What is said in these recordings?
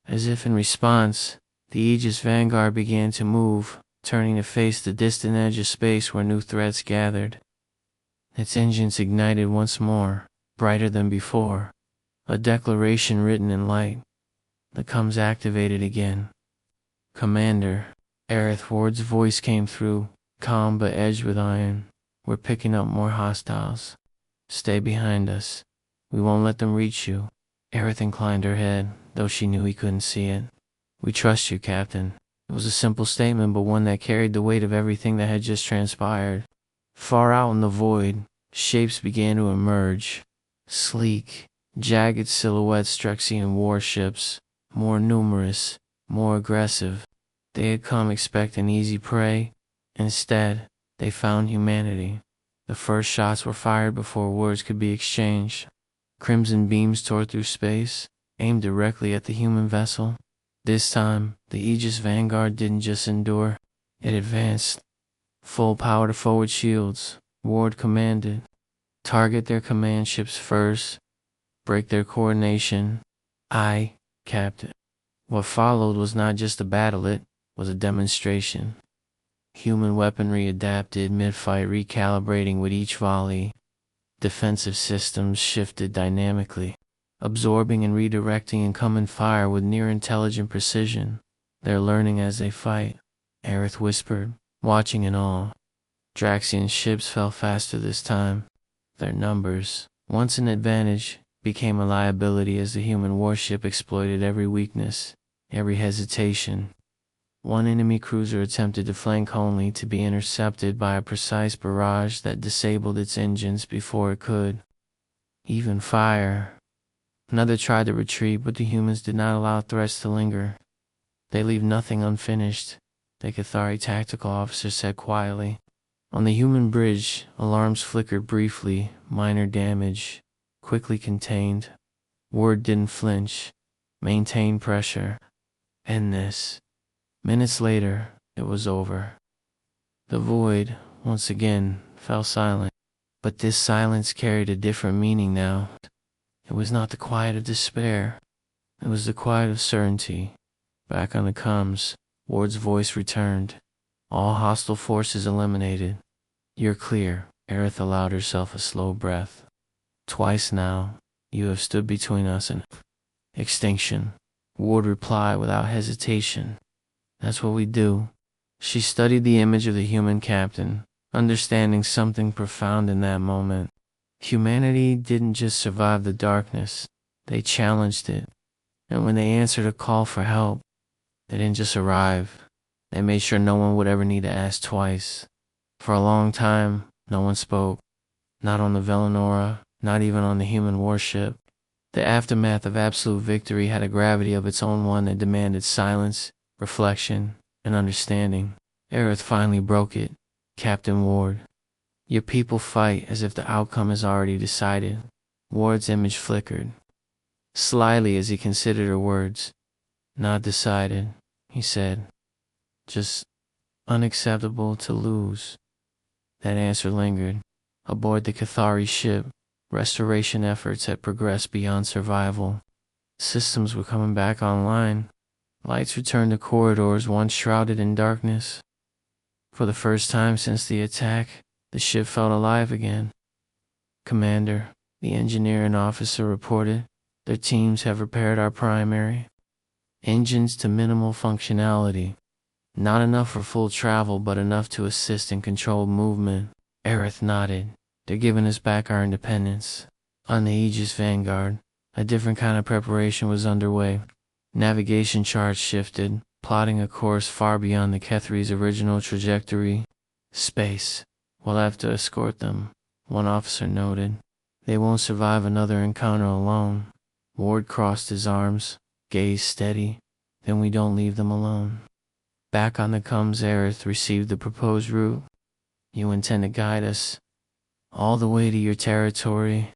As if in response, the Aegis Vanguard began to move, turning to face the distant edge of space where new threats gathered. Its engines ignited once more, brighter than before. A declaration written in light. The comms activated again. "Commander," Aerith Ward's voice came through, calm but edged with iron. "We're picking up more hostiles. Stay behind us. We won't let them reach you." Aerith inclined her head, though she knew he couldn't see it. "We trust you, Captain." It was a simple statement, but one that carried the weight of everything that had just transpired. Far out in the void, shapes began to emerge. Sleek, jagged silhouettes Strexian warships, more numerous, more aggressive. They had come expecting easy prey. Instead, they found humanity. The first shots were fired before words could be exchanged. Crimson beams tore through space, aimed directly at the human vessel. This time, the Aegis Vanguard didn't just endure, it advanced. Full power to forward shields, Ward commanded. Target their command ships first. Break their coordination. Aye, Captain. What followed was not just a battle, it was a demonstration. Human weaponry adapted mid-fight, recalibrating with each volley. Defensive systems shifted dynamically, absorbing and redirecting incoming fire with near-intelligent precision. "They're learning as they fight," Aerith whispered, watching in awe. Draxian ships fell faster this time. Their numbers, once an advantage, became a liability as the human warship exploited every weakness, every hesitation. One enemy cruiser attempted to flank only to be intercepted by a precise barrage that disabled its engines before it could even fire. Another tried to retreat, but the humans did not allow threats to linger. "They leave nothing unfinished," the Cathari tactical officer said quietly. On the human bridge, alarms flickered briefly, minor damage, quickly contained. Ward didn't flinch, maintained pressure. End this. Minutes later, it was over. The void, once again, fell silent. But this silence carried a different meaning now. It was not the quiet of despair. It was the quiet of certainty. Back on the comms, Ward's voice returned. "All hostile forces eliminated. You're clear." Aerith allowed herself a slow breath. "Twice now, you have stood between us and extinction," Ward replied without hesitation. "That's what we do." She studied the image of the human captain, understanding something profound in that moment. Humanity didn't just survive the darkness, they challenged it. And when they answered a call for help, they didn't just arrive, they made sure no one would ever need to ask twice. For a long time, no one spoke. Not on the Velenora, not even on the human warship. The aftermath of absolute victory had a gravity of its own, one that demanded silence, reflection, and understanding. Aerith finally broke it. "Captain Ward, your people fight as if the outcome is already decided." Ward's image flickered slyly as he considered her words. "Not decided," he said. "Just unacceptable to lose." That answer lingered. Aboard the Cathari ship, restoration efforts had progressed beyond survival. Systems were coming back online. Lights returned to corridors once shrouded in darkness. For the first time since the attack, the ship felt alive again. "Commander," the engineer and officer reported, "their teams have repaired our primary engines to minimal functionality. Not enough for full travel, but enough to assist in controlled movement." Aerith nodded. "They're giving us back our independence." On the Aegis Vanguard, a different kind of preparation was underway. Navigation charts shifted, plotting a course far beyond the Kethri's original trajectory. "Space. We'll have to escort them," one officer noted. "They won't survive another encounter alone." Ward crossed his arms, gaze steady. "Then we don't leave them alone." Back on the comms, Aerith received the proposed route. "You intend to guide us all the way to your territory?"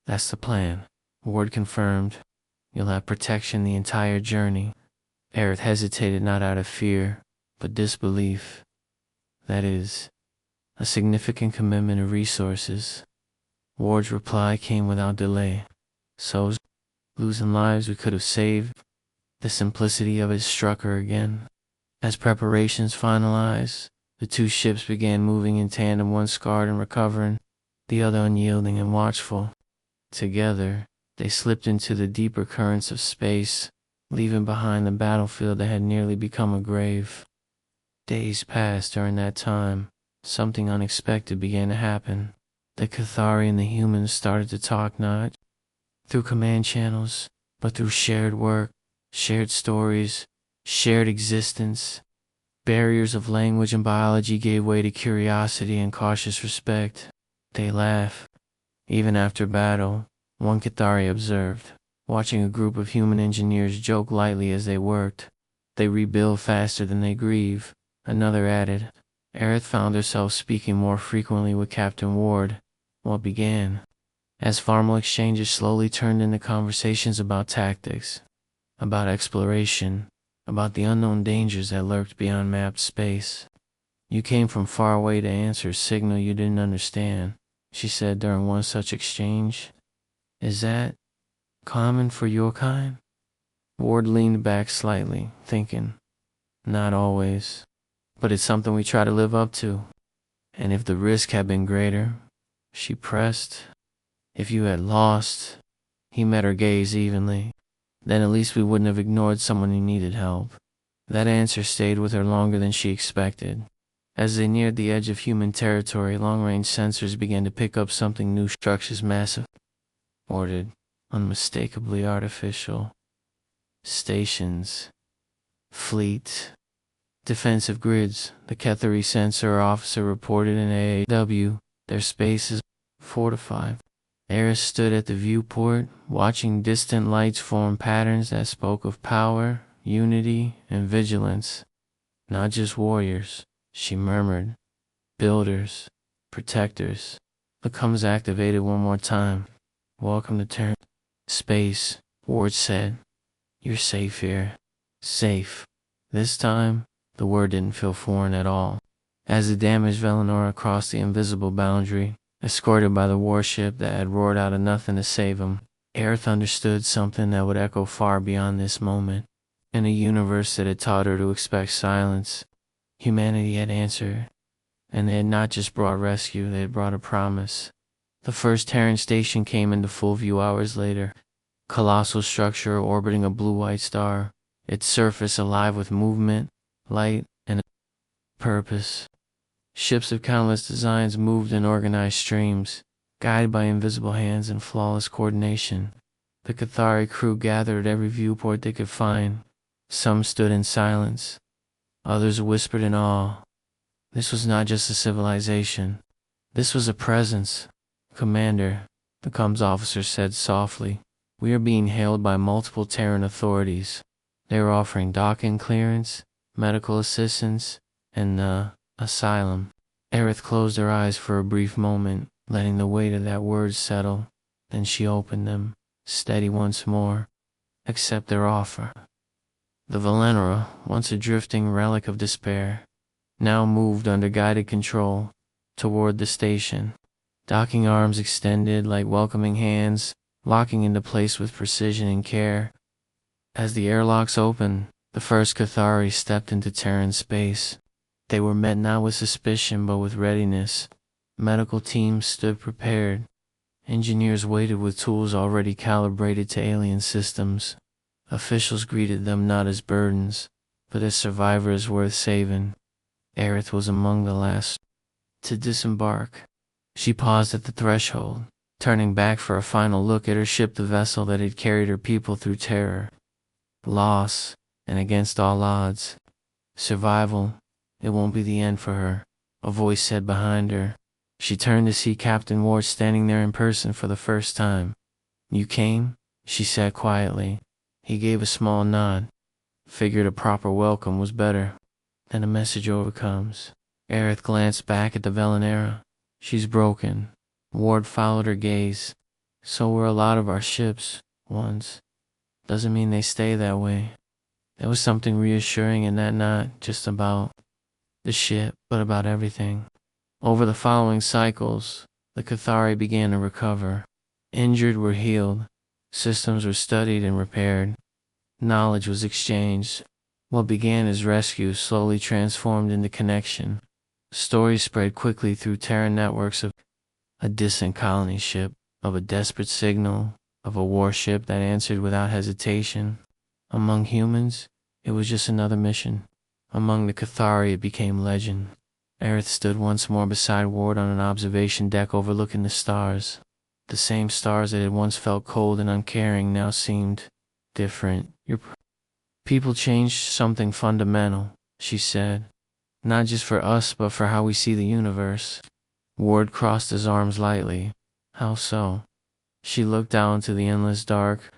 "That's the plan," Ward confirmed. "You'll have protection the entire journey." Aerith hesitated, not out of fear, but disbelief. "That is a significant commitment of resources." Ward's reply came without delay. "So, losing lives we could have saved?" The simplicity of it struck her again. As preparations finalized, the two ships began moving in tandem, one scarred and recovering, the other unyielding and watchful. Together, they slipped into the deeper currents of space, leaving behind the battlefield that had nearly become a grave. Days passed. During that time, something unexpected began to happen. The Cathari and the humans started to talk, not through command channels, but through shared work, shared stories, shared existence. Barriers of language and biology gave way to curiosity and cautious respect. They laugh. Even after battle, one Cathari observed, watching a group of human engineers joke lightly as they worked. They rebuild faster than they grieve. Another added. Aerith found herself speaking more frequently with Captain Ward. What began as formal exchanges slowly turned into conversations about tactics, about exploration, about the unknown dangers that lurked beyond mapped space. You came from far away to answer a signal you didn't understand, she said during one such exchange. Is that common for your kind? Ward leaned back slightly, thinking. Not always. But it's something we try to live up to. And if the risk had been greater, she pressed. If you had lost, he met her gaze evenly. Then at least we wouldn't have ignored someone who needed help. That answer stayed with her longer than she expected. As they neared the edge of human territory, long-range sensors began to pick up something new. Structures massive, ordered, unmistakably artificial. Stations, fleet, defensive grids. The Cathari sensor officer reported in AAW. Their space is fortified. Aerith stood at the viewport, watching distant lights form patterns that spoke of power, unity, and vigilance. Not just warriors, she murmured. Builders, protectors. The comms activated one more time. Welcome to turn. Space, Ward said. You're safe here. Safe. This time, the word didn't feel foreign at all. As the damaged Velinora crossed the invisible boundary, escorted by the warship that had roared out of nothing to save him, Aerith understood something that would echo far beyond this moment. In a universe that had taught her to expect silence, humanity had answered. And they had not just brought rescue, they had brought a promise. The first Terran station came into full view hours later. Colossal structure orbiting a blue-white star, its surface alive with movement, light, and purpose. Ships of countless designs moved in organized streams, guided by invisible hands and flawless coordination. The Cathari crew gathered at every viewport they could find. Some stood in silence. Others whispered in awe. This was not just a civilization. This was a presence. Commander, the comms officer said softly, we are being hailed by multiple Terran authorities. They were offering docking clearance, medical assistance, and, asylum. Aerith closed her eyes for a brief moment, letting the weight of that word settle. Then she opened them, steady once more. Accept their offer. The Velinora, once a drifting relic of despair, now moved under guided control toward the station. Docking arms extended like welcoming hands, locking into place with precision and care. As the airlocks opened, the first Cathari stepped into Terran space. They were met not with suspicion but with readiness. Medical teams stood prepared. Engineers waited with tools already calibrated to alien systems. Officials greeted them not as burdens, but as survivors worth saving. Aerith was among the last to disembark. She paused at the threshold, turning back for a final look at her ship, the vessel that had carried her people through terror, loss, and against all odds. Survival, it won't be the end for her, a voice said behind her. She turned to see Captain Ward standing there in person for the first time. You came? She said quietly. He gave a small nod. Figured a proper welcome was better. Then a message overcomes. Aerith glanced back at the Velinera. She's broken. Ward followed her gaze. So were a lot of our ships, once. Doesn't mean they stay that way. There was something reassuring in that, not just about the ship, but about everything. Over the following cycles, the Cathari began to recover. Injured were healed. Systems were studied and repaired. Knowledge was exchanged. What began as rescue slowly transformed into connection. Stories spread quickly through Terran networks of a distant colony ship, of a desperate signal, of a warship that answered without hesitation. Among humans, it was just another mission. Among the Cathari, it became legend. Aerith stood once more beside Ward on an observation deck overlooking the stars. The same stars that had once felt cold and uncaring now seemed different. Your people changed something fundamental, she said. Not just for us, but for how we see the universe. Ward crossed his arms lightly. How so? She looked out into the endless dark.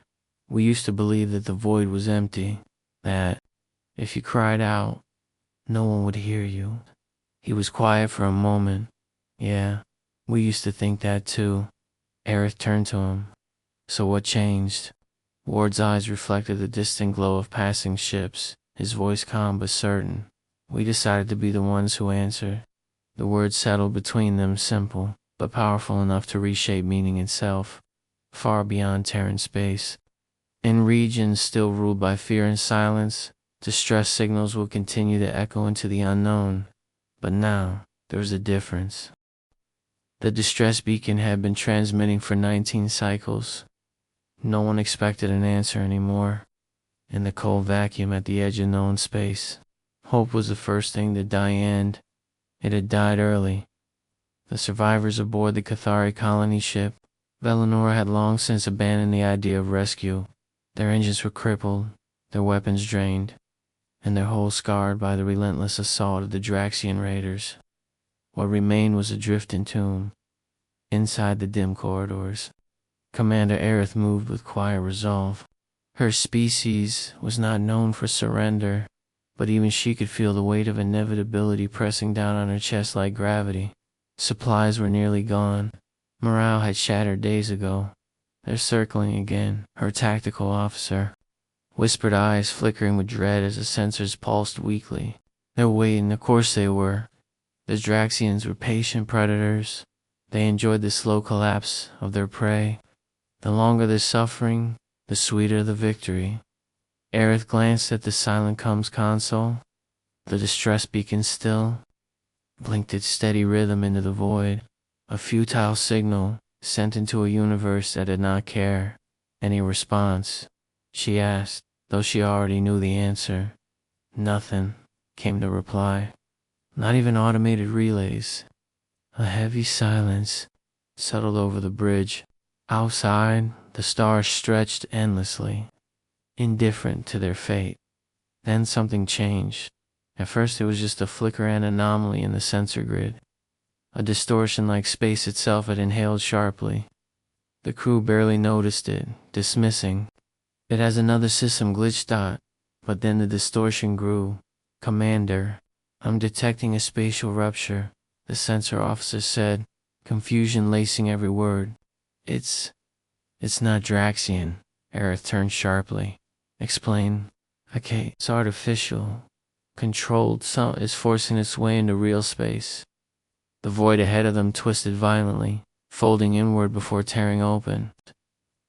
We used to believe that the void was empty, that if you cried out, no one would hear you. He was quiet for a moment. Yeah, we used to think that too. Aerith turned to him. So what changed? Ward's eyes reflected the distant glow of passing ships, his voice calm but certain. We decided to be the ones who answer. The words settled between them, simple, but powerful enough to reshape meaning itself, far beyond Terran space. In regions still ruled by fear and silence, distress signals will continue to echo into the unknown. But now, there was a difference. The distress beacon had been transmitting for 19 cycles. No one expected an answer anymore. In the cold vacuum at the edge of known space, hope was the first thing to die, and it had died early. The survivors aboard the Cathari colony ship, Velinor, had long since abandoned the idea of rescue. Their engines were crippled, their weapons drained, and their hulls scarred by the relentless assault of the Draxian raiders. What remained was a drifting tomb. Inside the dim corridors, Commander Aerith moved with quiet resolve. Her species was not known for surrender, but even she could feel the weight of inevitability pressing down on her chest like gravity. Supplies were nearly gone. Morale had shattered days ago. They're circling again, her tactical officer. Whispered eyes flickering with dread as the sensors pulsed weakly. They're waiting, of course they were. The Draxians were patient predators. They enjoyed the slow collapse of their prey. The longer the suffering, the sweeter the victory. Aerith glanced at the silent comms console. The distress beacon still blinked its steady rhythm into the void. A futile signal sent into a universe that did not care. Any response? She asked, though she already knew the answer. Nothing, came the reply. Not even automated relays. A heavy silence settled over the bridge. Outside, the stars stretched endlessly, indifferent to their fate. Then something changed. At first it was just a flicker and anomaly in the sensor grid. A distortion like space itself had inhaled sharply. The crew barely noticed it, dismissing. It has another system glitch, thought. But then the distortion grew. Commander, I'm detecting a spatial rupture, the sensor officer said, confusion lacing every word. It's not Draxian. Aerith turned sharply. Explain. Okay, it's artificial. Controlled, some is forcing its way into real space. The void ahead of them twisted violently, folding inward before tearing open.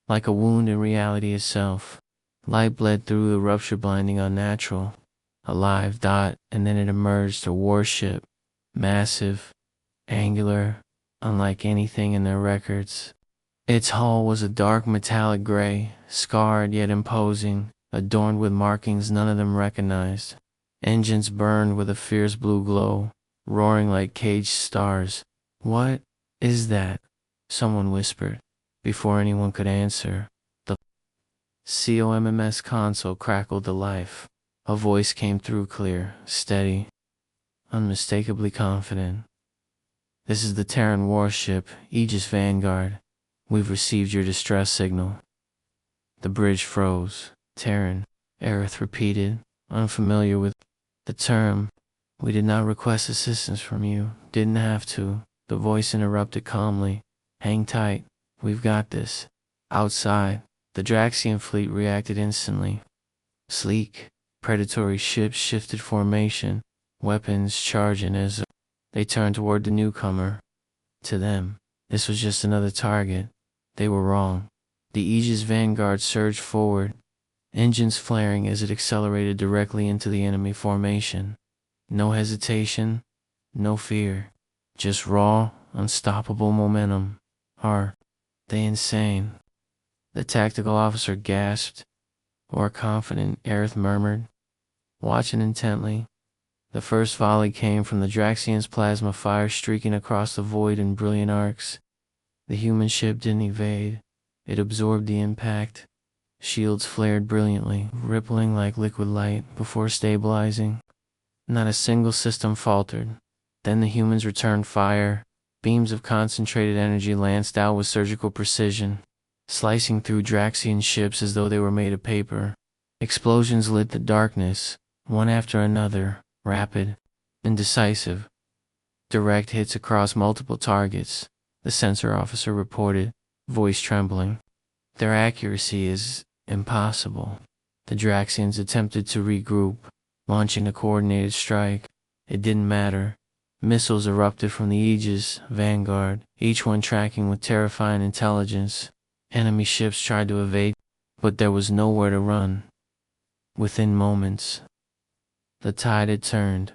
Like a wound in reality itself. Light bled through the rupture, blinding unnatural. A live dot, and then it emerged, a warship. Massive, angular, unlike anything in their records. Its hull was a dark metallic gray, scarred yet imposing, adorned with markings none of them recognized. Engines burned with a fierce blue glow, roaring like caged stars. What is that? Someone whispered. Before anyone could answer, the COMMS console crackled to life. A voice came through clear, steady, unmistakably confident. This is the Terran warship, Aegis Vanguard. We've received your distress signal. The bridge froze. Terran, Aerith repeated, unfamiliar with the term. We did not request assistance from you. Didn't have to. The voice interrupted calmly. Hang tight. We've got this. Outside, the Draxian fleet reacted instantly. Sleek, predatory ships shifted formation, weapons charging as they turned toward the newcomer. To them, this was just another target. They were wrong. The Aegis Vanguard surged forward, engines flaring as it accelerated directly into the enemy formation. No hesitation, no fear, just raw, unstoppable momentum. Are they insane? The tactical officer gasped. Or confident, Aerith murmured, watching intently. The first volley came from the Draxian's plasma fire streaking across the void in brilliant arcs. The human ship didn't evade. It absorbed the impact. Shields flared brilliantly, rippling like liquid light before stabilizing. Not a single system faltered. Then the humans returned fire. Beams of concentrated energy lanced out with surgical precision, slicing through Draxian ships as though they were made of paper. Explosions lit the darkness, one after another, rapid, indecisive. Direct hits across multiple targets, the sensor officer reported, voice trembling. Their accuracy is impossible. The Draxians attempted to regroup, launching a coordinated strike. It didn't matter. Missiles erupted from the Aegis, Vanguard, each one tracking with terrifying intelligence. Enemy ships tried to evade, but there was nowhere to run. Within moments, the tide had turned.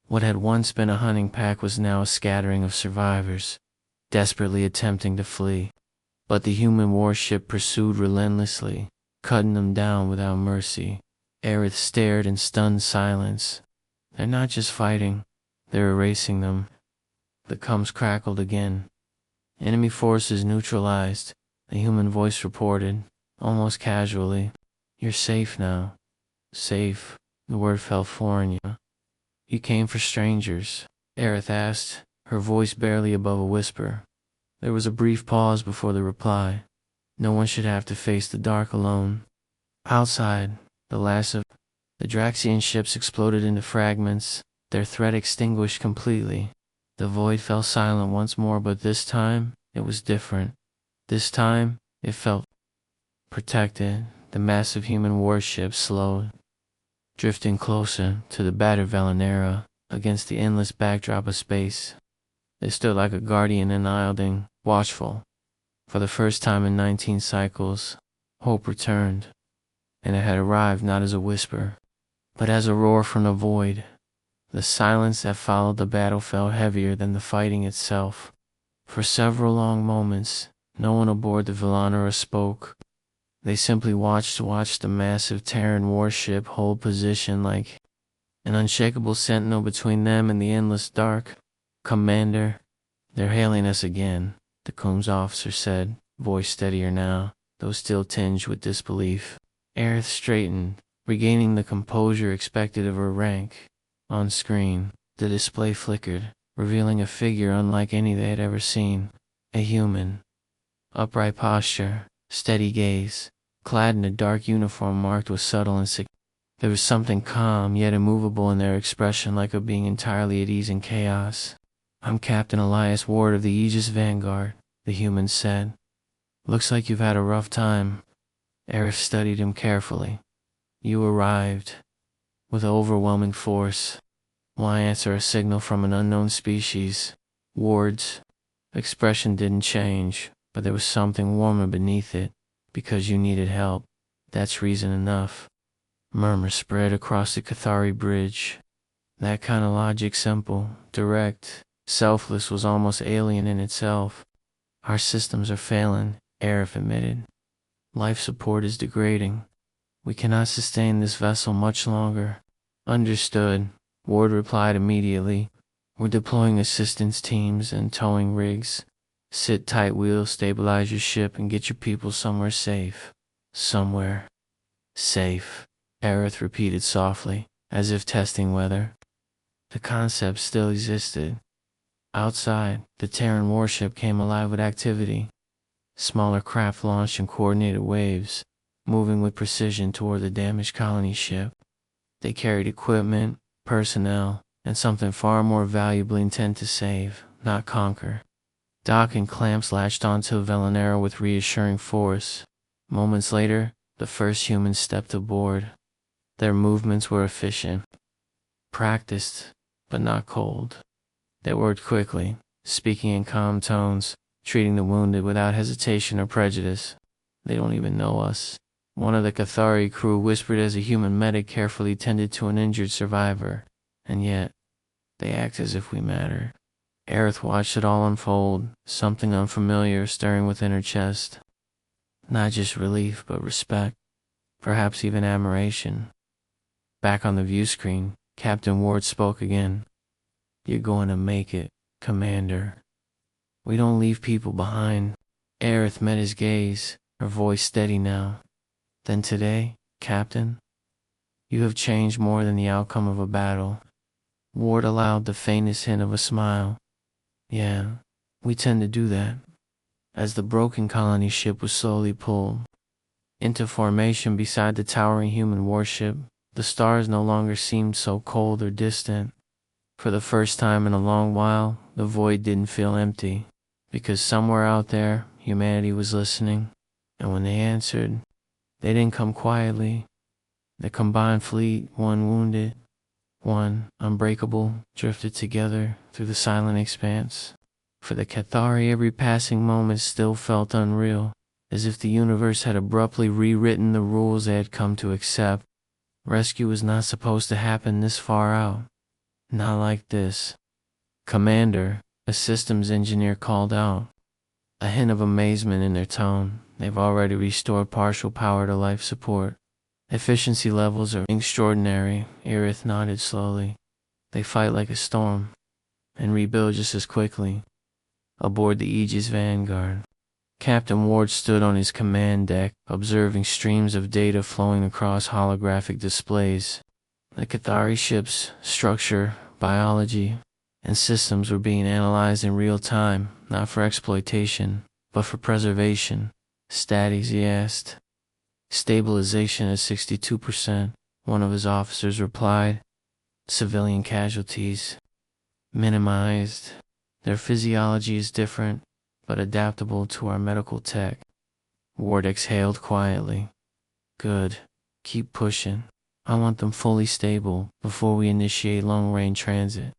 What had once been a hunting pack was now a scattering of survivors, desperately attempting to flee. But the human warship pursued relentlessly, cutting them down without mercy. Aerith stared in stunned silence. They're not just fighting, they're erasing them. The comms crackled again. Enemy forces neutralized, the human voice reported, almost casually. You're safe now. Safe. The word fell foreign. You came for strangers? Aerith asked, her voice barely above a whisper. There was a brief pause before the reply. No one should have to face the dark alone. Outside, the last of the Draxian ships exploded into fragments, their threat extinguished completely. The void fell silent once more, but this time, it was different. This time, it felt protected. The massive human warship slowed, drifting closer to the battered Valinera against the endless backdrop of space. It stood like a guardian unyielding, watchful. For the first time in 19 cycles, hope returned, and it had arrived not as a whisper, but as a roar from the void. The silence that followed the battle felt heavier than the fighting itself. For several long moments, no one aboard the Valinera spoke. They simply watched the massive Terran warship hold position like an unshakable sentinel between them and the endless dark. Commander, they're hailing us again, the comms officer said, voice steadier now, though still tinged with disbelief. Aerith straightened, regaining the composure expected of her rank. On screen, the display flickered, revealing a figure unlike any they had ever seen. A human. Upright posture, steady gaze, clad in a dark uniform marked with subtle insignia. There was something calm yet immovable in their expression, like a being entirely at ease in chaos. I'm Captain Elias Ward of the Aegis Vanguard, the human said. Looks like you've had a rough time. Aerith studied him carefully. You arrived with overwhelming force. Why answer a signal from an unknown species? Ward's expression didn't change, but there was something warmer beneath it. Because you needed help. That's reason enough. Murmur spread across the Cathari bridge. That kind of logic, simple, direct, selfless, was almost alien in itself. Our systems are failing, Aerith admitted. Life support is degrading. We cannot sustain this vessel much longer. Understood, Ward replied immediately. We're deploying assistance teams and towing rigs. Sit tight, wheel, stabilize your ship, and get your people somewhere safe. Somewhere safe, Aerith repeated softly, as if testing whether the concept still existed. Outside, the Terran warship came alive with activity. Smaller craft launched in coordinated waves, moving with precision toward the damaged colony ship. They carried equipment, personnel, and something far more valuable intent to save, not conquer. Docking clamps latched onto Valinera with reassuring force. Moments later, the first humans stepped aboard. Their movements were efficient, practiced, but not cold. They worked quickly, speaking in calm tones, treating the wounded without hesitation or prejudice. They don't even know us. One of the Cathari crew whispered as a human medic carefully tended to an injured survivor. And yet, they act as if we matter. Aerith watched it all unfold, something unfamiliar stirring within her chest. Not just relief, but respect, perhaps even admiration. Back on the view screen, Captain Ward spoke again. "You're going to make it, Commander. We don't leave people behind." Aerith met his gaze, her voice steady now. "Then today, Captain, you have changed more than the outcome of a battle." Ward allowed the faintest hint of a smile. "Yeah, we tend to do that." As the broken colony ship was slowly pulled into formation beside the towering human warship, the stars no longer seemed so cold or distant. For the first time in a long while, the void didn't feel empty, because somewhere out there, humanity was listening. And when they answered, they didn't come quietly. The combined fleet, one wounded, one unbreakable, drifted together through the silent expanse. For the Cathari, every passing moment still felt unreal, as if the universe had abruptly rewritten the rules they had come to accept. Rescue was not supposed to happen this far out. Not like this. "Commander," a systems engineer called out, a hint of amazement in their tone. "They've already restored partial power to life support. Efficiency levels are extraordinary." Aerith nodded slowly. "They fight like a storm, and rebuild just as quickly." Aboard the Aegis Vanguard, Captain Ward stood on his command deck, observing streams of data flowing across holographic displays. The Cathari ship's structure, biology, and systems were being analyzed in real time, not for exploitation, but for preservation. "Status," he asked. "Stabilization at 62%, one of his officers replied. "Civilian casualties minimized. Their physiology is different, but adaptable to our medical tech." Ward exhaled quietly. "Good. Keep pushing. I want them fully stable before we initiate long-range transit."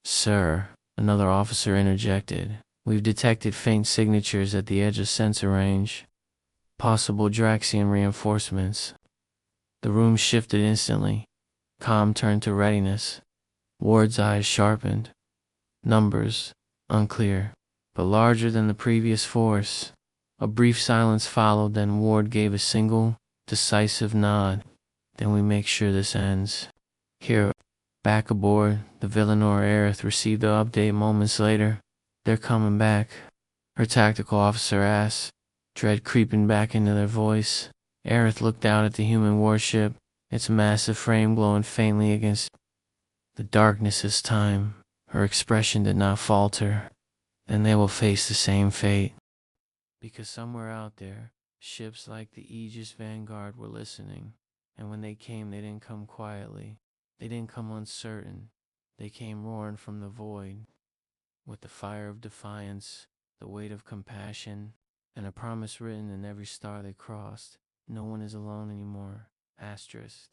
"Sir," another officer interjected, "we've detected faint signatures at the edge of sensor range. Possible Draxian reinforcements." The room shifted instantly. Calm turned to readiness. Ward's eyes sharpened. Numbers, unclear, but larger than the previous force. A brief silence followed, then Ward gave a single, decisive nod. "Then we make sure this ends." Here, back aboard, the Villanor Aerith received the update moments later. "They're coming back," her tactical officer asked, dread creeping back into their voice. Aerith looked out at the human warship, its massive frame glowing faintly against the darkness this time. Her expression did not falter. "Then they will face the same fate." Because somewhere out there, ships like the Aegis Vanguard were listening. And when they came, they didn't come quietly. They didn't come uncertain. They came roaring from the void, with the fire of defiance, the weight of compassion, and a promise written in every star they crossed. No one is alone anymore. Asterisk.